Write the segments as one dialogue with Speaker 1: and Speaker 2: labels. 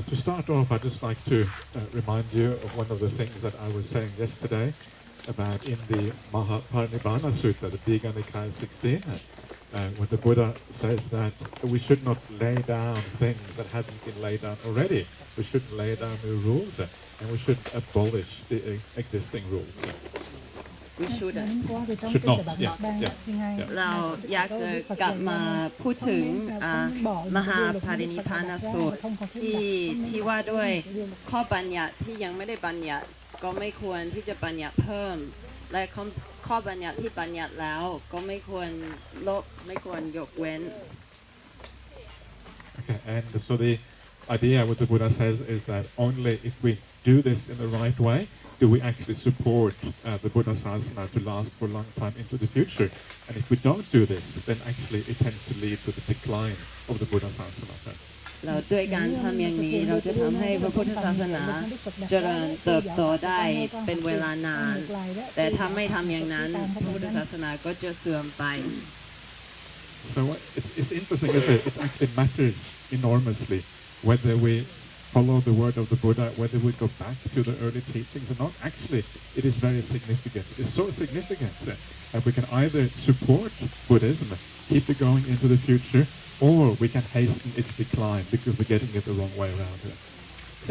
Speaker 1: To start off, I'd just like to remind you of one of the things that I was saying yesterday about in the Mahaparinibbana Sutta, the Digha Nikaya 16, when the Buddha says that we should not lay down things that haven't been laid down already. We shouldn't lay down new rules, and we should abolish the existing rules.
Speaker 2: We shouldn't.
Speaker 1: Should not. Yeah.
Speaker 2: เราอยากจะกลับมาพูดถึงมหาปรินิพพานสูตรที่ว่าด้วยข้อบัญญัติที่ยังไม่ได้บัญญัติก็ไม่ควรที่จะบัญญัติเพิ่มและข้อบัญญัติที่บัญญัติแล้วก็ไม่ควรลบไม่ควรยกเว้น
Speaker 1: Okay, and so the idea what the Buddha says is that only if we do this in the right way do we actually support the Buddha Sasana to last for a long time into the future. And if we don't do this, then actually it tends to lead to the decline of the Buddha Sasana.
Speaker 2: เราด้วยการทำอย่างนี้เราจะทำให้พระพุทธศาสนาเจริญเติบโตได้เป็นเวลานานแต่ถ้าไม่ทำอย่างนั้นพระพุทธศาสนาก็จะเสื่อมไป
Speaker 1: So it's interesting that it actually matters enormously whether we follow the word of the Buddha, whether we go back to the early teachings or not. Actually, it is very significant. It's so significant that we can either support Buddhism, keep it going into the future, or we can hasten its decline because we're getting it the wrong way around.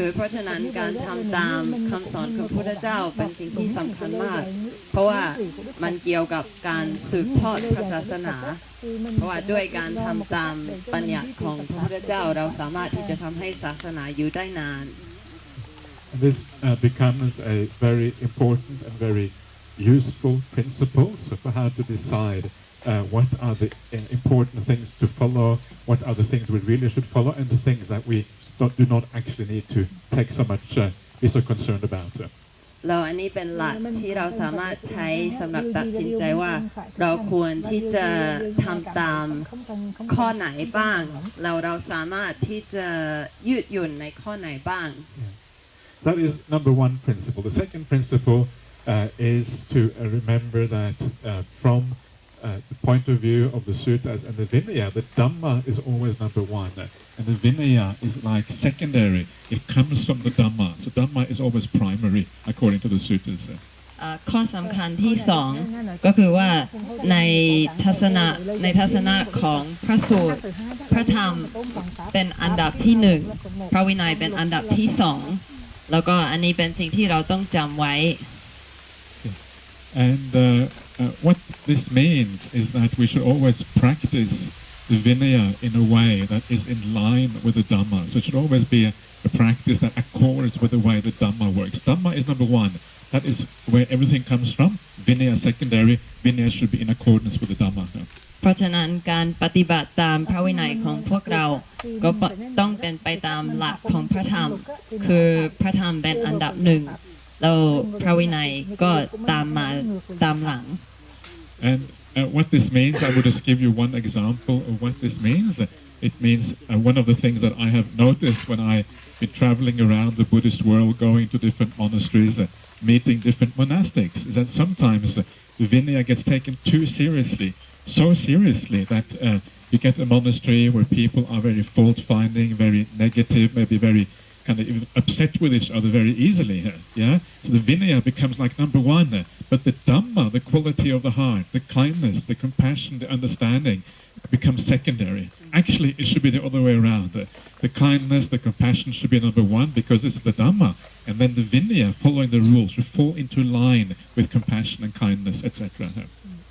Speaker 2: คือเพราะฉะนั้นการทำตามคำสอนของพระพุทธเจ้าเป็นสิ่งที่สำคัญมากเพราะว่ามันเกี่ยวกับการสืบทอดพระศาสนาเพราะว่าด้วยการทำตามปัญญาของพระพุทธเจ้าเราสามารถที่จะทำให้ศาสนาอยู่ได้นาน
Speaker 1: This becomes a very important and very useful principle for how to decide what are the important things to follow, what are the things we really should follow, and the things that we do not actually need to take so much be so concerned about.
Speaker 2: เราอันนี้เป็นหลักที่เราสามารถใช้สำหรับตัดสินใจว่าเราควรที่จะทำตามข้อไหนบ้างเราสามารถที่จะยืดหยุ่นในข้อไหนบ้าง
Speaker 1: That is number one principle. The second principle is to remember that from the point of view of the suttas and the Vinaya, the Dhamma is always number one, and the Vinaya is like secondary. It comes from the Dhamma, so Dhamma is always primary according to the suttas.
Speaker 2: ข้อสำคัญที่สองก็คือว่าในทัศนะของพระสูตรพระธรรมเป็นอันดับที่หนึ่งพระวินัยเป็นอันดับที่สองแล้วก็อันนี้เป็นสิ่งที่เราต้องจำไว้
Speaker 1: And what this means is that we should always practice the Vinaya in a way that is in line with the Dhamma. So it should always be a practice that accords with the way the Dhamma works. Dhamma is number one. That is where everything comes from. Vinaya secondary. Vinaya should be in accordance with the Dhamma.
Speaker 2: เพราะฉะนั้นการปฏิบัติตามพระวินัยของพวกเราก็ต้องเป็นไปตามหลักของพระธรรมคือพระธรรมเป็นอันดับหนึ่งแล้วพระวินัยก็ตามมาตามหลัง
Speaker 1: And what this means, I will just give you one example of what this means. It means one of the things that I have noticed when I've been traveling around the Buddhist world, going to different monasteries, meeting different monastics, is that sometimes the Vinaya gets taken too seriously, so seriously that you get a monastery where people are very fault-finding, very negative, maybe very kind of even upset with each other very easily. Yeah, so the Vinaya becomes like number one, but the Dhamma, the quality of the heart, the kindness, the compassion, the understanding, becomes secondary. Actually, it should be the other way around. The kindness, the compassion should be number one because it's the Dhamma, and then the Vinaya, following the rules, should fall into line with compassion and kindness, etc.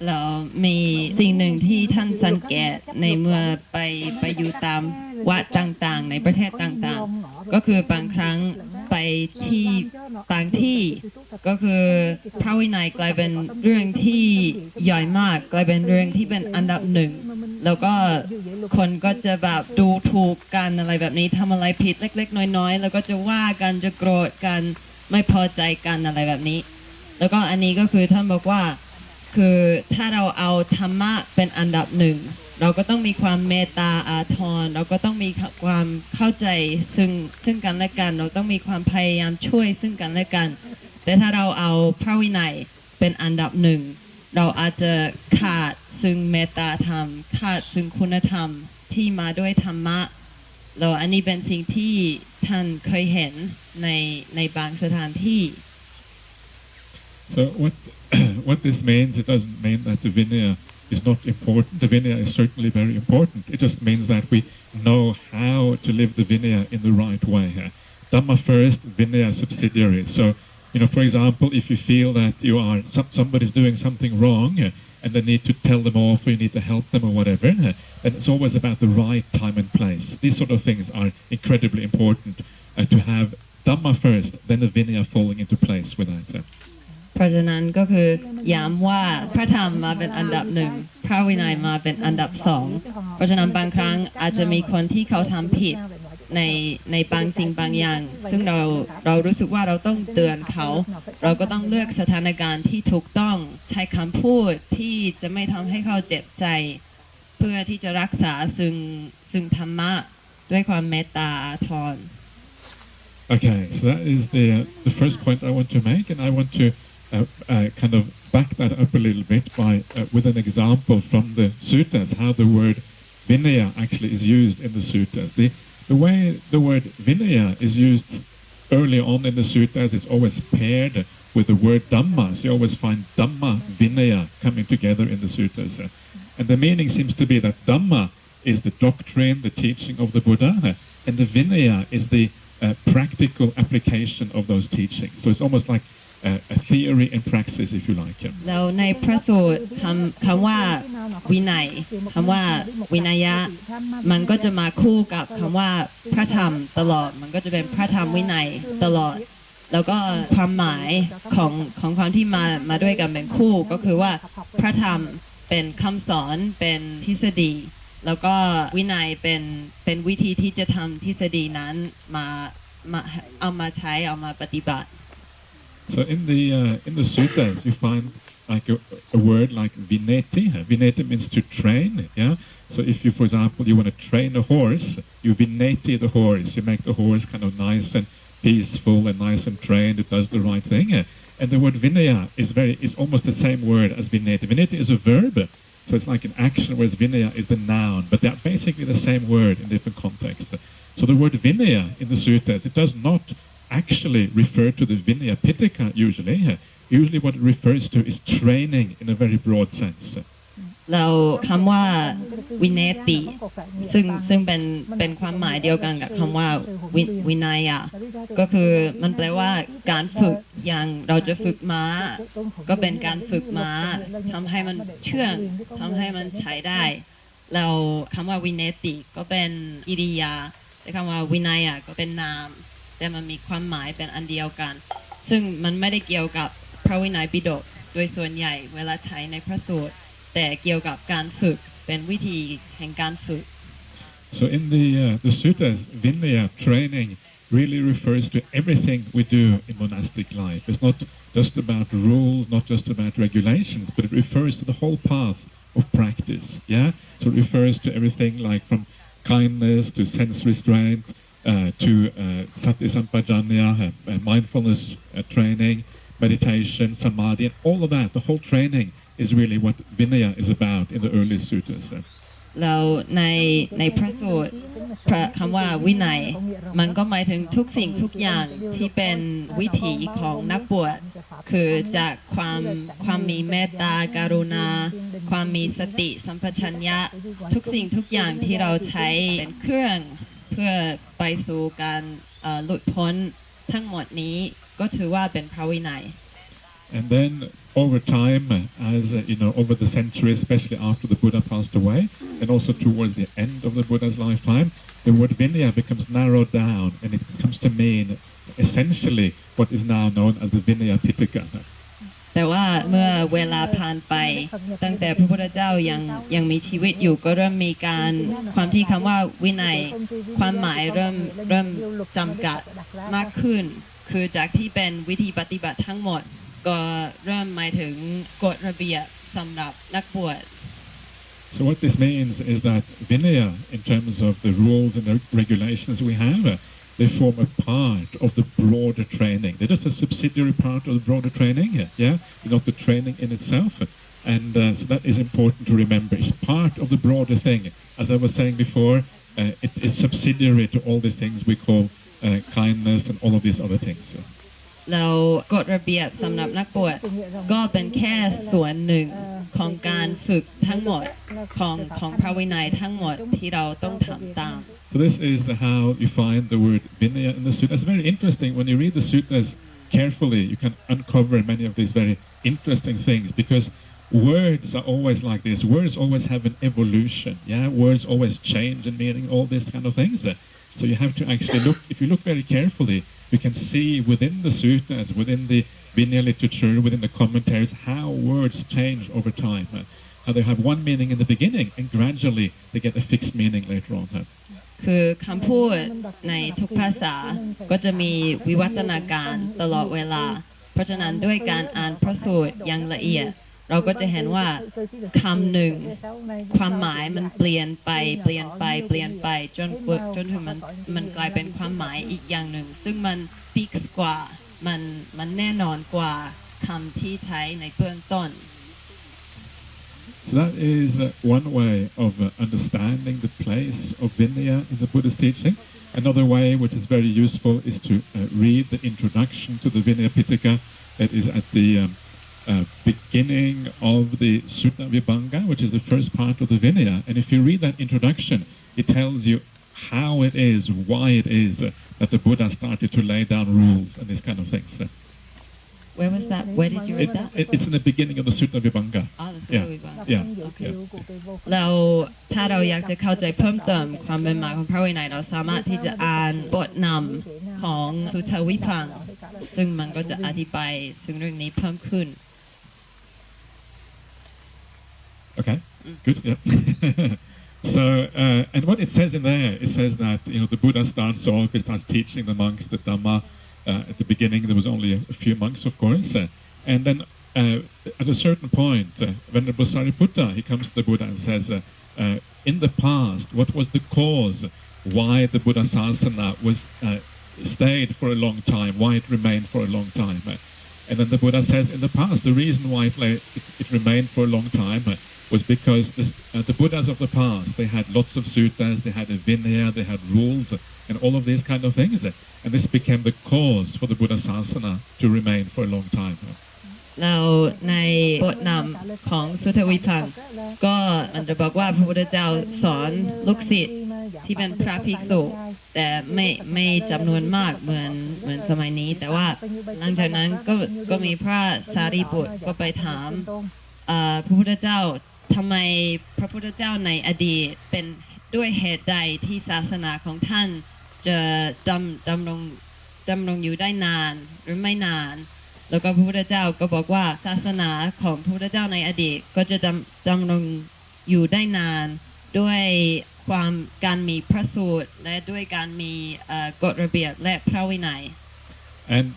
Speaker 2: เรามีสิ่งหนึ่งที่ท่านสังเกตในเมื่อไปอยู่ตามวัดต่างๆในประเทศต่างๆก็คือบางครั้งไปที่ต่างที่ก็คือพระวินัยกลายเป็นเรื่องที่ใหญ่มากกลายเป็นเรื่องที่เป็นอันดับหนึ่งแล้วก็คนก็จะแบบดูถูกกันอะไรแบบนี้ทำอะไรผิดเล็กๆน้อยๆแล้วก็จะว่ากันจะโกรธกันไม่พอใจกันอะไรแบบนี้แล้วก็อันนี้ก็คือท่านบอกว่าคือถ้าเราเอาธรรมะเป็นอันดับหนึ่งเราก็ต้องมีความเมตตาอาทรเราก็ต้องมีความเข้าใจซึ่งกันและกันเราต้องมีความพยายามช่วยซึ่งกันและกันแต่ถ้าเราเอาพระวินัยเป็นอันดับหนึ่งเราอาจจะขาดซึ่งเมตตาธรรมขาดซึ่งคุณธรรมที่มาด้วยธรรมะแล้วอันนี้เป็นสิ่งที่ ท่านเคยเห็นในบางสถานที่
Speaker 1: So what this means, it doesn't mean that the Vinaya is not important. The Vinaya is certainly very important. It just means that we know how to live the Vinaya in the right way. Dhamma first, Vinaya subsidiary. So, for example, if you feel that somebody's doing something wrong and they need to tell them off or you need to help them or whatever, then it's always about the right time and place. These sort of things are incredibly important to have Dhamma first, then the Vinaya falling into place with that.
Speaker 2: เพราะฉะนั้นก็คือย้ำว่าพระธรรมมาเป็นอันดับหนึ่งพระวินัยมาเป็นอันดับสองเพราะฉะนั้นบางครั้งอาจจะมีคนที่เขาทำผิดในบางสิ่งบางอย่างซึ่งเรารู้สึกว่าเราต้องเตือนเขาเราก็ต้องเลือกสถานการณ์ที่ถูกต้องใช้คำพูดที่จะไม่ทำให้เขาเจ็บใจเพื่อที่จะรักษาซึ่งธรรมะด้วยความเมตตาอาทร
Speaker 1: Okay, so that is the first point I want to make, and I want to kind of back that up a little bit with an example from the suttas, how the word Vinaya actually is used in the suttas. The way the word Vinaya is used early on in the suttas, it's always paired with the word Dhamma. So you always find Dhamma, Vinaya coming together in the suttas. And the meaning seems to be that Dhamma is the doctrine, the teaching of the Buddha, and the Vinaya is the practical application of those teachings. So it's almost like a theory and praxis, if you like.
Speaker 2: แล้วในพระสูตรคำว่าวินัยคำว่าวินัยะมันก็จะมาคู่กับคำว่าพระธรรมตลอดมันก็จะเป็นพระธรรมวินัยตลอดแล้วก็ความหมายของความที่มาด้วยกันเป็นคู่ก็คือว่าพระธรรมเป็นคำสอนเป็นทฤษฎีแล้วก็วินัยเป็นวิธีที่จะทำทฤษฎีนั้นมาเอามาใช้เอามาปฏิบัติ
Speaker 1: So in the suttas you find like a word like vineti. Vineti means to train. Yeah. So if you, for example, you want to train a horse, you vineti the horse. You make the horse kind of nice and peaceful and nice and trained. It does the right thing. And the word vinaya is almost the same word as vineti. Vineti is a verb, so it's like an action, whereas vinaya is the noun. But they are basically the same word in different contexts. So the word vinaya in the suttas, it does not actually refer to the Vinayapitaka usually. Usually what it refers to is training in a very broad sense.
Speaker 2: เราคำว่าวิเนติซึ่งเป็นความหมายเดียวกันกับคำว่าวินัยก็คือมันแปลว่าการฝึกอย่างเราจะฝึกม้าก็เป็นการฝึกม้าทำให้มันเชื่องทำให้มันใช้ได้แล้วคำว่าวิเนติก็เป็นกิริยาแต่คำว่าวินัยก็เป็นนามแต่มันมีความหมายเป็นอันเดียวกันซึ่งมันไม่ได้เกี่ยวกับพระวินัยปิฎกโดยส่วนใหญ่เวลาใช้ในพระสูตรแต่เกี่ยวกับการฝึกเป็นวิธีแห่งการฝึก
Speaker 1: So in the suttas, Vinaya training really refers to everything we do in monastic life. It's not just about rules, not just about regulations, but it refers to the whole path of practice. Yeah, so it refers to everything like from kindness to sense restraint. To sati sampajanya, mindfulness training, meditation, samadhi, and all of that. The whole training is really what Vinaya is about in the early suttas.
Speaker 2: แล้วในพระสูตรคำว่าวินัยมันก็หมายถึงทุกสิ่งทุกอย่างที่เป็นวิถีของนักบวชคือจากความมีเมตตากรุณาความมีสติสัมปชัญญะทุกสิ่งทุกอย่างที่เราใช้เป็นเครื่องเพื่อไปสู่การหลุดพ้นทั้งหมดนี้ก็ถือว่าเป็นพระวินัย
Speaker 1: And then over time, as over the centuries, especially after the Buddha passed away, and also towards the end of the Buddha's lifetime, the word Vinaya becomes narrowed down, and it comes to mean essentially what is now known as the Vinayapitaka.
Speaker 2: แต่ว่าเมื่อเวลาผ่านไปตั้งแต่พระพุทธเจ้ายังมีชีวิตอยู่ก็เริ่มมีการความที่คำว่าวินัยความหมายเริ่มจำกัดมากขึ้นคือจากที่เป็นวิธีปฏิบัติทั้งหมดก็เริ่มหมายถึงกฎระเบียบสำหรับนักบวช
Speaker 1: So what this means is that Vinaya, in terms of the rules and the regulations we have, they form a part of the broader training. They're just a subsidiary part of the broader training, yeah? They're not the training in itself. And so that is important to remember. It's part of the broader thing. As I was saying before, it is subsidiary to all these things we call kindness, and all of these other things.
Speaker 2: เรากฎระเบียบสำหรับนักบวชก็เป็นแค่ส่วนหนึ่งของการฝึกทั้งหมดของพระวินัยทั้งหมดที่เราต้องทำตาม
Speaker 1: So this is how you find the word Vinaya in the suttas. It's very interesting when you read the suttas carefully. You can uncover many of these very interesting things because words are always like this. Words always have an evolution. Yeah, words always change in meaning. All these kind of things. So you have to actually look. If you look very carefully, you can see within the suttas, within the Vinaya literature, within the commentaries, how words change over time. How they have one meaning in the beginning and gradually they get a fixed meaning later on.
Speaker 2: คือคำพูดในทุกภาษาก็จะมีวิวัฒนาการตลอดเวลาเพราะฉะนั้นด้วยการอ่านพระสูตรอย่างละเอียดเราก็จะเห็นว่าคำหนึ่งความหมายมันเปลี่ยนไปจนถึงมันกลายเป็นความหมายอีกอย่างหนึ่งซึ่งมันฟิกซ์กว่ามันแน่นอนกว่าคำที่ใช้ในเบื้องต้น
Speaker 1: So that is one way of understanding the place of Vinaya in the Buddhist teaching. Another way, which is very useful, is to read the introduction to the Vinayapitaka that is at the beginning of the Sutta Vibhanga, which is the first part of the Vinaya. And if you read that introduction, it tells you how it is, why it is that the Buddha started to lay down rules and these kind of things.
Speaker 2: Where was that? Where did you read that?
Speaker 1: It's in the beginning of the Sutta Vibhanga.
Speaker 2: Oh, the Sutta Vibhanga.
Speaker 1: Yeah.
Speaker 2: Okay. เราถ้าเราอยากจะเข้าใจเพิ่มเติมความเป็นมาของพระวินัยเราสามารถที่จะอ่านบทนำของสุทธวิพังค์ซึ่งมันก็จะอธิบายซึ่งเรื่องนี้เพิ่มขึ้น
Speaker 1: Okay, good. Yeah. So, and what it says in there, it says that the Buddha starts off, he starts teaching the monks the Dhamma. At the beginning, there was only a few monks, of course, and then at a certain point, Venerable Sariputta, he comes to the Buddha and says, in the past, what was the cause why the Buddha Sasana was stayed for a long time, why it remained for a long time? And then the Buddha says, in the past, the reason why it remained for a long time was because the Buddhas of the past, they had lots of suttas, they had a Vinaya, they had rules, and all of these kind of things. And this became the cause for the Buddha Sasana to remain for a long time.
Speaker 2: เราในบทนำของสุทธวิพังค์ก็มันจะบอกว่าพระพุทธเจ้าสอนลูกศิษย์ที่เป็นพระภิกษุแต่ไม่จำนวนมากเหมือนสมัยนี้แต่ว่าหลังจากนั้นก็มีพระสารีบุตรก็ไปถามพระพุทธเจ้าทำไมพระพุทธเจ้าในอดีตเป็นด้วยเหตุใดที่ศาสนาของท่านจะดำรงอยู่ได้นานหรือไม่นานแล้วก็พระพุทธเจ้าก็บอกว่าศาสนาของพระพุทธเจ้าในอดีตก็จะดำรงอยู่ได้นานด้วยการมีพระสูตรและด้วยการมีกฎระเบียบและพระวินัย
Speaker 1: And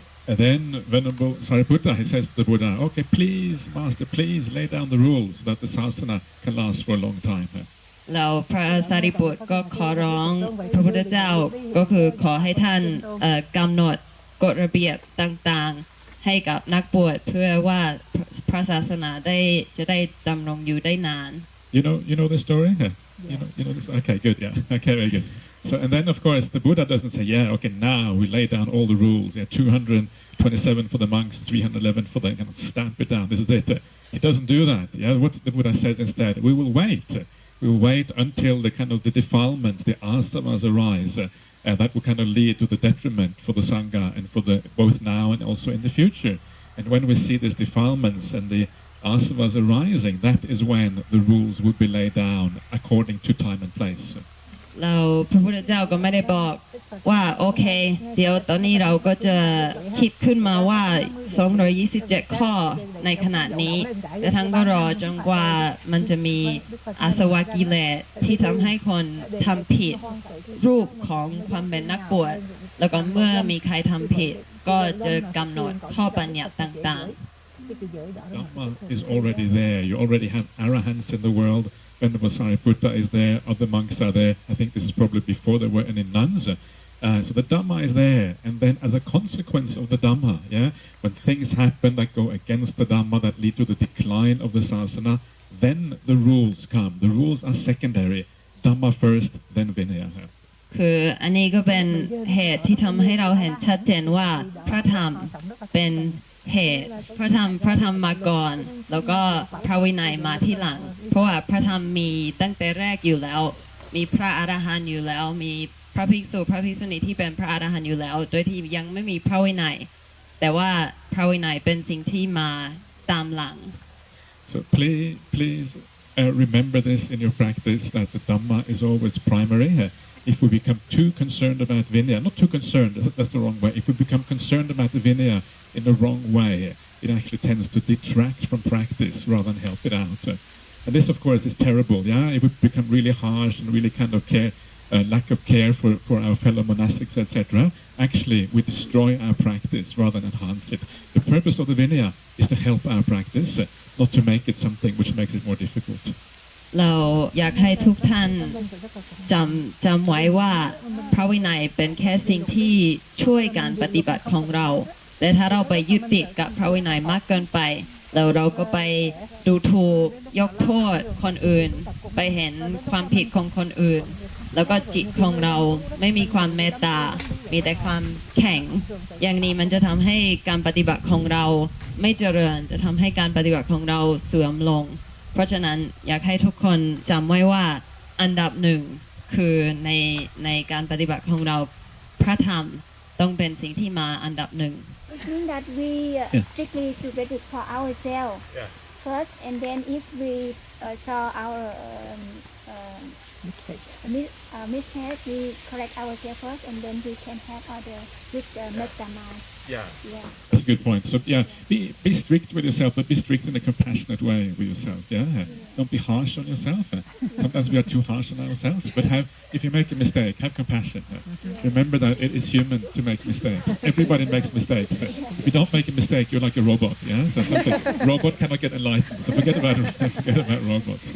Speaker 1: then Venerable Sariputta, he says to the Buddha, okay, please, Master, please lay down the rules so that the sasana can last for a long time.
Speaker 2: เราพระสารีบุตรก็ขอร้องพระพุทธเจ้าก็คือขอให้ท่านกำหนดกฎระเบียบต่างๆให้กับนักบวชเพื่อว่าพระศาสนาจะได้ดำรงอยู่ได้นาน
Speaker 1: You know the story? Yes. You know this? Okay, good. Yeah. Okay, very good. So and then of course the Buddha doesn't say, yeah, okay, now we lay down all the rules. Yeah, 227 for the monks, 311 for the stamp it down. This is it. He doesn't do that. Yeah, what the Buddha says instead, we will wait. We will wait until the defilements, the asavas arise, that will kind of lead to the detriment for the sangha and for both now and also in the future. And when we see these defilements and the asavas arising, that is when the rules will be laid down according to time and place.
Speaker 2: เราพระพุทธเจ้าก็ไม่ได้บอกว่าโอเคเดี๋ยวตอนนี้เราก็จะคิดขึ้นมาว่า227ข้อในขณะนี้แต่ทั้งก็รอจนกว่ามันจะมีอาสวะกิเลสที่ทำให้คนทำผิดรูปของความเป็นนักบวชแล้วก็เมื่อมีใครทำผิดก็จะกำหนดข้อบัญญัติต่างๆ
Speaker 1: Dhamma is already there. You already have arahants in the world. Venerable Sariputta is there, other monks are there. I think this is probably before there were any nuns. So the Dhamma is there. And then as a consequence of the Dhamma, when things happen that go against the Dhamma, that lead to the decline of the sasana, then the rules come. The rules are secondary. Dhamma first, then Vinaya.
Speaker 2: คืออันนี้ก็เป็นเหตุที่ทำให้เราเห็นชัดเจนว่าพระธรรมเป็นเหตุพระธรรมมาก่อนแล้วก็พระวินัยมาที่หลังเพราะว่าพระธรรมมีตั้งแต่แรกอยู่แล้วมีพระอรหันต์อยู่แล้วมีพระภิกษุพระภิกษุณีที่เป็นพระอรหันต์อยู่แล้วโดยที่ยังไม่มีพระวินัยแต่ว่าพระวินัยเป็นสิ่งที่มาตามหลัง
Speaker 1: So please remember this in your practice that the Dhamma is always primary. If we become too concerned about Vinaya, not too concerned, that's the wrong way. If we become concerned about the Vinaya in the wrong way, it actually tends to detract from practice rather than help it out. And this, of course, is terrible. Yeah, if we become really harsh and really kind of lack of care for our fellow monastics, etc. Actually, we destroy our practice rather than enhance it. The purpose of the Vinaya is to help our practice, not to make it something which makes it more difficult.
Speaker 2: เราอยากให้ทุกท่านจำไว้ว่าพระวินัยเป็นแค่สิ่งที่ช่วยการปฏิบัติของเราและถ้าเราไปยึดติดกับพระวินัยมากเกินไปแล้วเราก็ไปดูถูกยกโทษคนอื่นไปเห็นความผิดของคนอื่นแล้วก็จิตของเราไม่มีความเมตตามีแต่ความแข็งอย่างนี้มันจะทำให้การปฏิบัติของเราไม่เจริญจะทำให้การปฏิบัติของเราเสื่อมลงเพราะฉะนั้นอยากให้ทุกคนจำไว้ว่าอันดับหนึ่งคือในการปฏิบัติของเราพระธรรมต้องเป็นสิ่งที่มาอันดับหนึ่ง
Speaker 3: It means that we strictly to read it for ourselves first, and then if we saw our mistake, we correct ourselves first, and then we can help other with metta mind.
Speaker 1: Yeah. That's a good point. So be strict with yourself, but be strict in a compassionate way with yourself. Yeah. Don't be harsh on yourself. Sometimes we are too harsh on ourselves. But if you make a mistake, have compassion. Remember that it is human to make mistakes. Everybody makes mistakes. If you don't make a mistake, you're like a robot. Yeah. So robot cannot get enlightened. So forget about robots.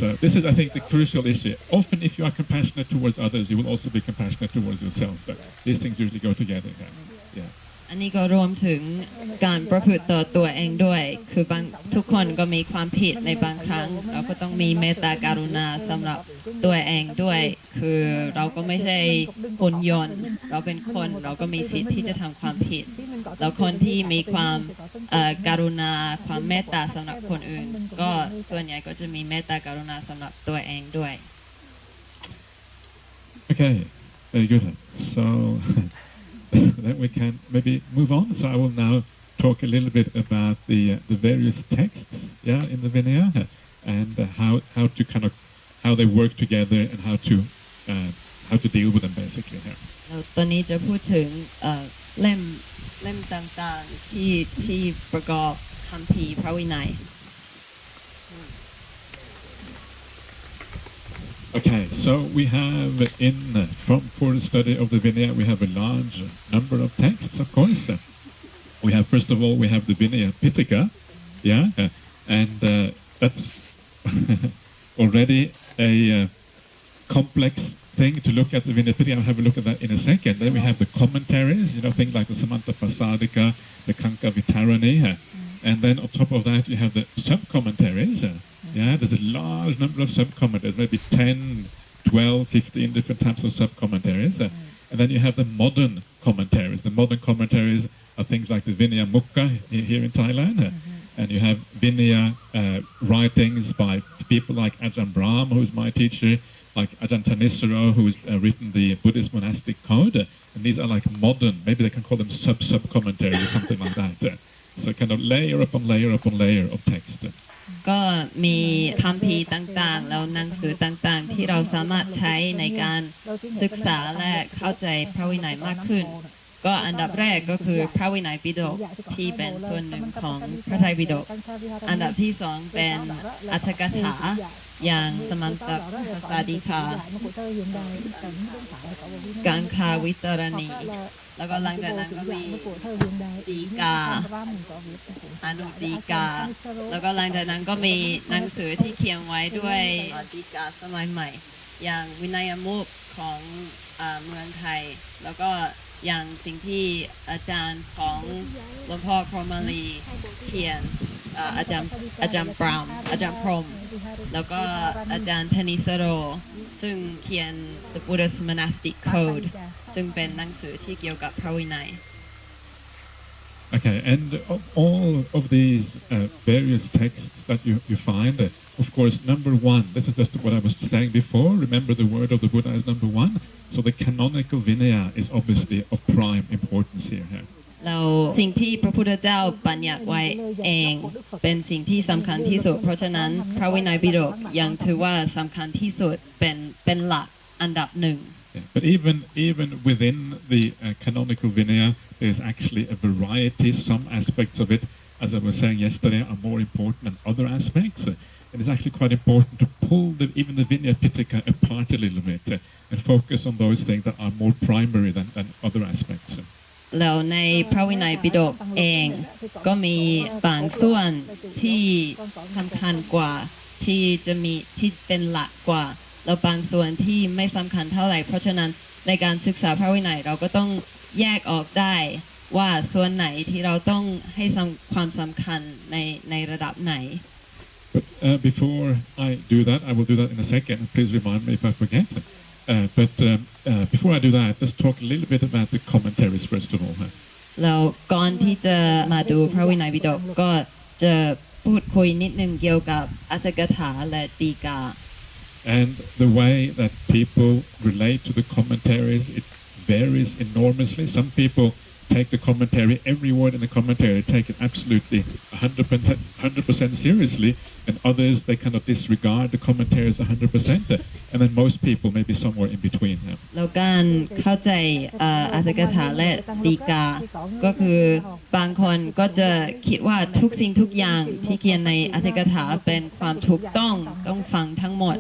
Speaker 1: So this is, I think, the crucial issue. Often, if you are compassionate towards others, you will also be compassionate towards yourself. But these things usually go together. Yeah.
Speaker 2: อันนี้ก็รวมถึงการประพฤติต่อตัวเองด้วยคือบางทุกคนก็มีความผิดในบางครั้งเราก็ต้องมีเมตตากรุณาสำหรับตัวเองด้วยคือเราก็ไม่ใช่หุ่นยนต์เราเป็นคนเราก็มีสิทธิ์ที่จะทำความผิดแล้วคนที่มีความกรุณาความเมตตาสำหรับคนอื่นก็ส่วนใหญ่ก็จะมีเมตตากรุณาสำหรับตัวเองด้วย
Speaker 1: Okay, very good. So then we can maybe move on. So I will now talk a little bit about the various texts, in the Vinaya, and how they work together and how to deal with them basically.
Speaker 2: ตอนนี้จะพูดถึงเล่มต่างๆที่ประกอบคัมภีร์พระวินัย
Speaker 1: Okay, so we have for the study of the Vinaya, we have a large number of texts, of course. We have, first of all, we have the Vinayapitaka, and that's already a complex thing to look at the Vinayapitaka. I'll have a look at that in a second. Then we have the commentaries, things like the Samanta Prasadika, the Kanka Vitarani, and then on top of that you have the sub-commentaries. There's a large number of sub-commentaries, maybe 10, 12, 15 different types of sub-commentaries. And then you have the modern commentaries. The modern commentaries are things like the Vinaya Mukha here in Thailand. And you have Vinaya writings by people like Ajahn Brahmali, who is my teacher, like Ajahn Tanisaro, who's written the Buddhist monastic code. And these are like modern, maybe they can call them sub-commentaries or something like that. So kind of layer upon layer upon layer of text.
Speaker 2: ก็มีคัมภีร์ต่างๆแล้วหนังสือต่างๆที่เราสามารถใช้ในการศึกษาและเข้าใจพระวินัยมากขึ้นก็อันดับแรกก็คือพระวินัยปิฎกที่เป็นส่วนหนึ่งของพระไตรปิฎกอันดับที่สองเป็นอรรถกถาอย่างสมัญตปสาดิกากังคาวิตรณีแล้วก็หลังจากนั้นก็มีฎีกาอนุฎีกาแล้วก็หลังจากนั้นก็มีหนังสือที่เขียนไว้ด้วยฎีกาสมัยใหม่อย่างวินัยมุขของเมืองไทยแล้วก็อย่างสิ่งที่อาจารย์ของหลวงพ่อพรหมลีเขียน อาจารย์พรหมแล้วก็อาจารย์ธนิสโรซึ่งเขียน The Buddhist Monastic Code ซึ่งเป็นหนังสือที่เกี่ยวกับพระวินัย
Speaker 1: Okay, and all of these various texts that you find, of course, number one, this is just what I was saying before. Remember, the word of the Buddha is number one. So the canonical Vinaya is obviously of prime importance here.
Speaker 2: เราสิ่งที่พระพุทธเจ้าบัญญัติไว้เองเป็นสิ่งที่สำคัญที่สุดเพราะฉะนั้นพระวินัยปิฎกยังถือว่าสำคัญที่สุดเป็นหลักอันดับหนึ่ง
Speaker 1: But even within the canonical Vinaya, there's actually a variety. Some aspects of it, as I was saying yesterday, are more important than other aspects. And it's actually quite important to pull even the Vinayapitaka apart a little bit and focus on those things that are more primary than other aspects.
Speaker 2: แล้วในพระวินัยปิฎกเองก็มีบางส่วนที่สำคัญกว่าที่จะมีที่เป็นหลักกว่าแล้วบางส่วนที่ไม่สำคัญเท่าไหร่เพราะฉะนั้นในการศึกษาพระวินัยเราก็ต้องแยกออกได้ว่าส่วนไหนที่เราต้องให้ความสำคัญในระดับไหน
Speaker 1: But before I do that, I will do that in a second. Please remind me if I forget. But before I do that, let's talk a little bit about the commentaries first of all.
Speaker 2: แล้วก่อนที่จะมาดูพระวินัยปิฎกก็จะพูดคุยนิดนึงเกี่ยวกับอรรถกถาและฎีกา
Speaker 1: And the way that people relate to the commentaries, it varies enormously. Some people take the commentary, every word in the commentary, take it absolutely 100% seriously, and others, they kind of disregard the commentaries 100%, and then most people may be somewhere in between.
Speaker 2: แล้วการเข้าใจอรรถกถาและฎีกาก็คือบางคนก็จะคิดว่าทุกสิ่งทุกอย่างที่เขียนในอรรถกถาเป็นความถูกต้องฟังทั้งหมด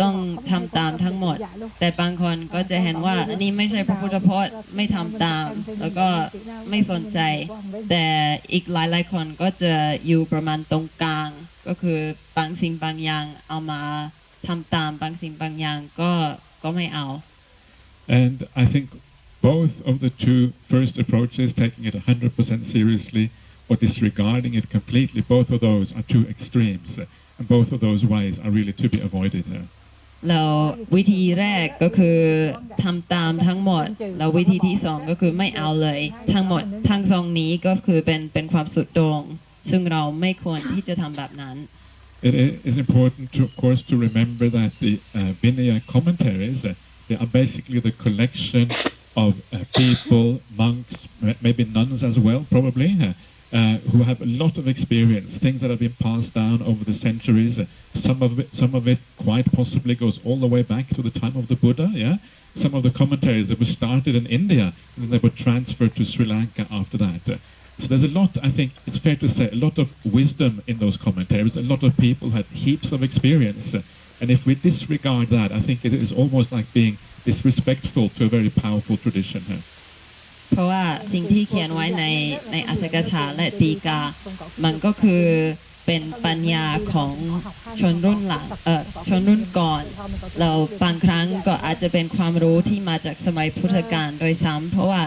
Speaker 2: ต้องทำตามทั้งหมดแต่บางคนก็จะเห็นว่าอันนี้ไม่ใช่พระพุทธพจน์ไม่ทำตามแล้วก็ไม่สนใจแต่อีกหลายคนก็จะอยู่ประมาณตรงกลางก็คือบางสิ่งบางอย่างเอามาทำตามบางสิ่งบางอย่างก็ไม่เอา
Speaker 1: And I think both of the two first approaches, taking it 100% seriously or disregarding it completely, both of those are two extremes, and both of those ways are really to be avoided.
Speaker 2: แล้ววิธีแรกก็คือทำตามทั้งหมดแล้ววิธีที่สองก็คือไม่เอาเลยทั้งหมดทั้งสองนี้ก็คือเป็นความสุดโต่งซึ่งเราไม่ควรที่จะทำแบบนั้น
Speaker 1: It is important, of course, to remember that the Vinaya commentaries, they are basically the collection of people, monks, maybe nuns as well, probably, who have a lot of experience, things that have been passed down over the centuries. Some of it quite possibly goes all the way back to the time of the Buddha. Yeah, some of the commentaries that were started in India and then they were transferred to Sri Lanka after that. So there's a lot, I think it's fair to say, a lot of wisdom in those commentaries. A lot of people had heaps of experience. And if we disregard that, I think it is almost like being disrespectful to a very powerful tradition.
Speaker 2: เพราะว่าสิ่งที่เขียนไว้ในอรรถกถาและฎีกามันก็คือเป็นปัญญาของชนรุ่นหลังชนรุ่นก่อนเราบางครั้งก็อาจจะเป็นความรู้ที่มาจากสมัยพุทธกาลโดยซ้ำเพราะว่า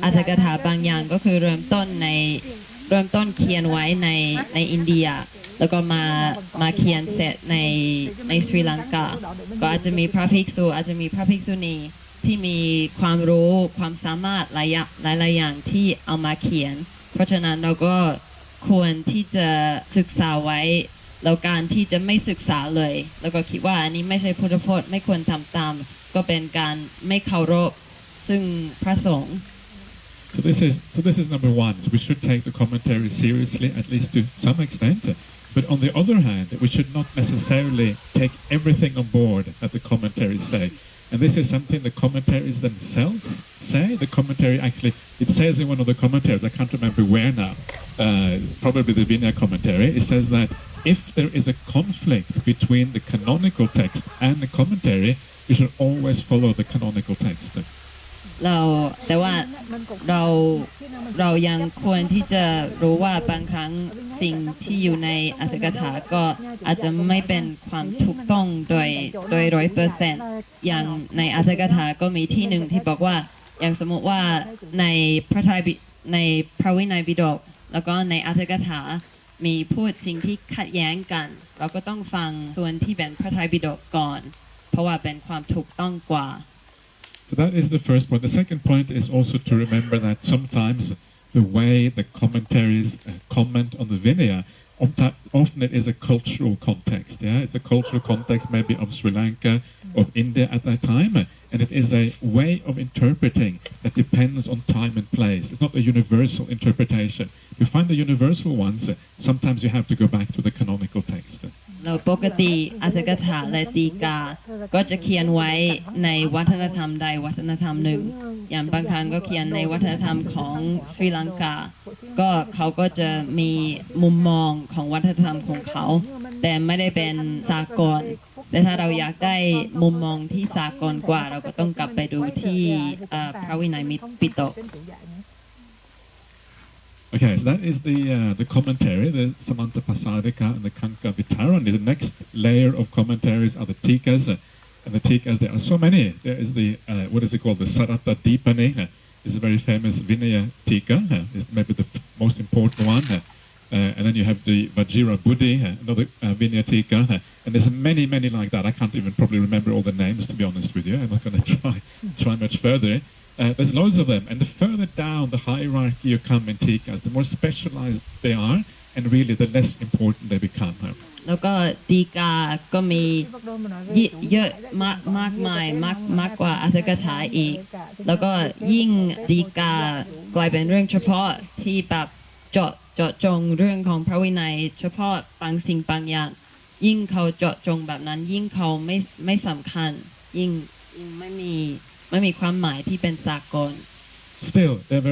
Speaker 2: อรรถกถาบางอย่างก็คือเริ่มต้นเขียนไว้ในอินเดียแล้วก็มาเขียนเสร็จในศรีลังกาก็อาจจะมีพระภิกษุอาจจะมีพระภิกษุณีที่มีความรู้ความสามารถหลายอย่างที่เอามาเขียนเพราะฉะนั้นเราก็ควรที่จะศึกษาไว้แล้วการที่จะไม่ศึกษาเลยแล้วก็คิดว่าอันนี้ไม่ใช่พุทธพจน์ไม่ควรทำตามก็เป็นการไม่เคารพซึ่งพระสงฆ์
Speaker 1: So this is number one. So we should take the commentary seriously, at least to some extent. But on the other hand, we should not necessarily take everything on board that the commentaries say. And this is something the commentaries themselves say. The commentary actually, it says in one of the commentaries, I can't remember where now, probably the Vinaya commentary, it says that if there is a conflict between the canonical text and the commentary, you should always follow the canonical text.
Speaker 2: แต่ว่าเรายังควรที่จะรู้ว่าบางครั้งสิ่งที่อยู่ในอรรถกถาก็อาจจะไม่เป็นความถูกต้องโดย 100% อย่างในอรรถกถาก็มีที่หนึ่งที่บอกว่าอย่างสมมติว่าในพระวินัยปิฎกแล้วก็ในอรรถกถา มีพูดสิ่งที่ขัดแย้งกันเราก็ต้องฟังส่วนที่เป็นพระไตรปิฎกก่อนเพราะว่าเป็นความถูกต้องกว่า
Speaker 1: So that is the first point. The second point is also to remember that sometimes the way the commentaries comment on the Vinaya, often it is a cultural context. Yeah, it's a cultural context maybe of Sri Lanka, of India at that time, and it is a way of interpreting that depends on time and place. It's not a universal interpretation. If you find the universal ones, sometimes you have to go back to the canonical text.
Speaker 2: เราปกติอัตถกถาและตีกาก็จะเขียนไว้ในวัฒนธรรมใดวัฒนธรรมหนึ่งอย่างบางครั้งก็เขียนในวัฒนธรรมของศรีลังกาก็เขาก็จะมีมุมมองของวัฒนธรรมของเขาแต่ไม่ได้เป็นสากลแต่ถ้าเราอยากได้มุมมองที่สากลกว่าเราก็ต้องกลับไปดูที่พระวินัยปิฎก
Speaker 1: Okay, so that is the commentary, the Samantapasadika and the Kanka Vitarani. The next layer of commentaries are the tikas, and the tikas there are so many. There is the what is it called, the Sarata Dipani, is a very famous Vinaya tika, is maybe the most important one. And then you have the Vajira Buddhi, another Vinaya tika, and there's many like that. I can't even probably remember all the names, to be honest with you. I'm not going to try much further. There's loads of them, and the further down the hierarchy you come in tikas, the more specialized they are, and really the less important they become.
Speaker 2: แล้วก็ตีกาก็มีเยอะมากมายมากกว่าอัตถกถาอีกแล้วก็ยิ่งตีกากลายเป็นเรื่องเฉพาะที่แบบเจาะจงเรื่องของพระวินัยเฉพาะบางสิ่งบางอย่างยิ่งเขาเจาะจงแบบนั้นยิ่งเขาไม่สำคัญยิ่งไม่มีความหมายที่เป็นสากล
Speaker 1: Still, they're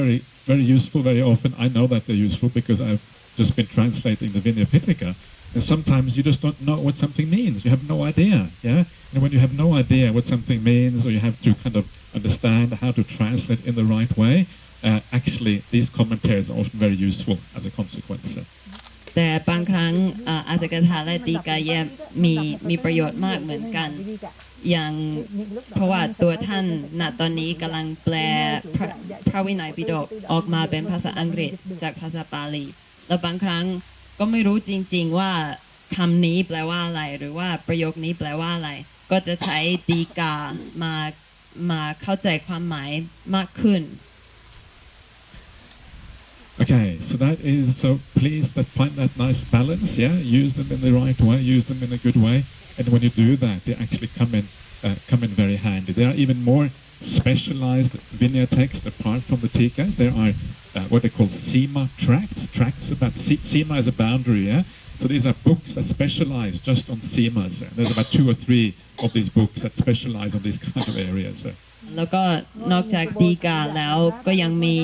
Speaker 1: very useful very often. I know that they're useful because I've just been translating the Vinayapitaka, and sometimes you just don't know what something means. You have no idea, yeah? And when you have no idea what something means, or you have to kind of understand how to translate in the right way, actually these commentaries are often very useful as a consequence.
Speaker 2: แต่บางครั้งอัตถกถาและตีกาแยมมีประโยชน์มากเหมือนกันอย่างเพราะว่าตัวท่านณตอนนี้กำลังแปลพระวินัยปิฎกออกมาเป็นภาษาอังกฤษจากภาษาบาลีแล้วบางครั้งก็ไม่รู้จริงๆว่าคำนี้แปลว่าอะไรหรือว่าประโยคนี้แปลว่าอะไรก็จะใช้ตีกามาเข้าใจความหมายมากขึ้น
Speaker 1: Okay, so that is, so please find that nice balance, yeah? Use them in the right way, use them in a good way, and when you do that, they actually come in very handy. There are even more specialized Vinaya texts apart from the tikas. There are what they call Sima tracts about, Sima is a boundary, yeah? So these are books that specialize just on Simas. There's about 2 or 3 of these books that specialize on these kind of areas.
Speaker 2: แล้วก็นอกจากตีกาแล้วก็ยังมี